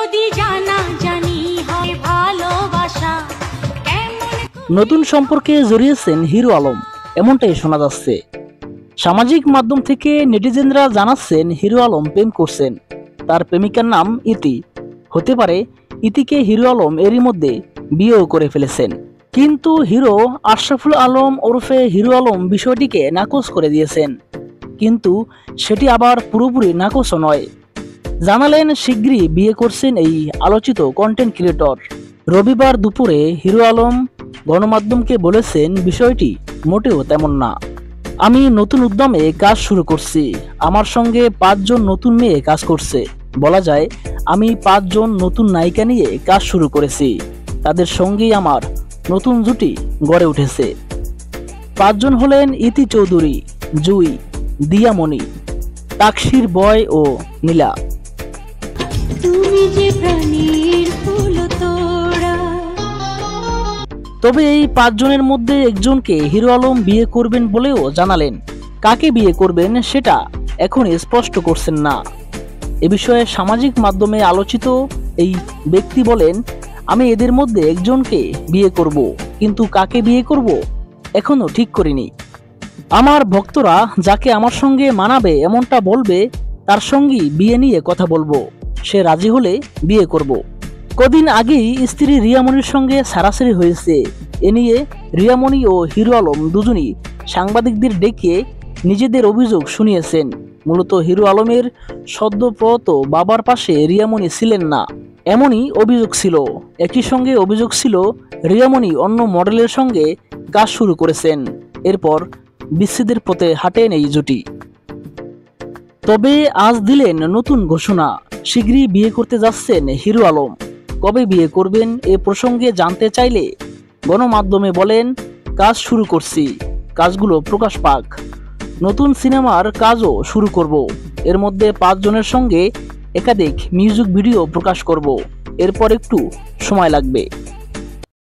যদি জানা জানি হয় ভালোবাসা নতুন সম্পর্কে জড়িয়েছেন হিরো আলম, এমনটাই শোনা যাচ্ছে। সামাজিক মাধ্যম থেকে নেটিজেনরা জানাচ্ছেন হিরো আলম প্রেম করছেন। তার প্রেমিকার নাম ইতি। হতে পারে ইতিকে হিরো আলম এরই মধ্যে বিয়েও করে ফেলেছেন। কিন্তু হিরো আশরাফুল আলম ওরফে হিরো আলম বিষয়টিকে নাকচ করে দিয়েছেন। কিন্তু সেটি আবার পুরোপুরি নাকচও নয়। জানালেন শিগগিরই বিয়ে করছেন এই আলোচিত কন্টেন্ট ক্রিয়েটর। রবিবার দুপুরে হিরো আলম গণমাধ্যমকে বলেছেন বিষয়টি মোটেও তেমন না। আমি নতুন উদ্যমে কাজ শুরু করছি। আমার সঙ্গে 5 জন নতুন মেয়ে কাজ করছে। বলা যায় আমি 5 জন নতুন নায়িকা নিয়ে কাজ শুরু করেছি। তাদের সঙ্গেই আমার নতুন জুটি গড়ে উঠেছে। 5 জন হলেন ইতি চৌধুরী, জুই, দিয়ামণি, তাকসির বয় ও নীলা। তুমি যে প্রাণীর ফুল তোড়া। তবে এই 5 জনের মধ্যে একজনকে হিরো আলম বিয়ে করবেন বলেও জানালেন। কাকে বিয়ে করবেন সেটা এখন স্পষ্ট করছেন না। এ বিষয়ে সামাজিক মাধ্যমে আলোচিত এই ব্যক্তি বলেন, আমি এদের মধ্যে একজনকে বিয়ে করব, কিন্তু কাকে বিয়ে করব এখনো ঠিক করিনি। আমার ভক্তরা যাকে আমার সঙ্গে মানাবে এমনটা বলবে তার সঙ্গেই বিয়ে নিয়ে কথা বলবো। সে রাজি হলে বিয়ে করব। কদিন আগেই স্ত্রী রিয়ামণির সঙ্গে সারাসারি হয়েছে। এ নিয়ে রিয়ামণি ও হিরো আলম দুজনই সাংবাদিকদের ডেকে নিজেদের অভিযোগ শুনিয়েছেন। মূলত হিরো আলমের সদ্যপ্রয়াত বাবার পাশে রিয়ামণি ছিলেন না, এমনই অভিযোগ ছিল। একই সঙ্গে অভিযোগ ছিল রিয়ামণি অন্য মডেলের সঙ্গে কাজ শুরু করেছেন। এরপর বিচ্ছেদের পথে হাঁটেন এই জুটি। তবে আজ দিলেন নতুন ঘোষণা, শীঘ্রই বিয়ে করতে যাচ্ছেন হিরো আলম। কবে বিয়ে করবেন এ প্রসঙ্গে জানতে চাইলে গণমাধ্যমে বলেন, কাজ শুরু করছি, কাজগুলো প্রকাশ পাক। নতুন সিনেমার কাজও শুরু করব। এর মধ্যে 5 জনের সঙ্গে একাধিক মিউজিক ভিডিও প্রকাশ করব। এরপর একটু সময় লাগবে।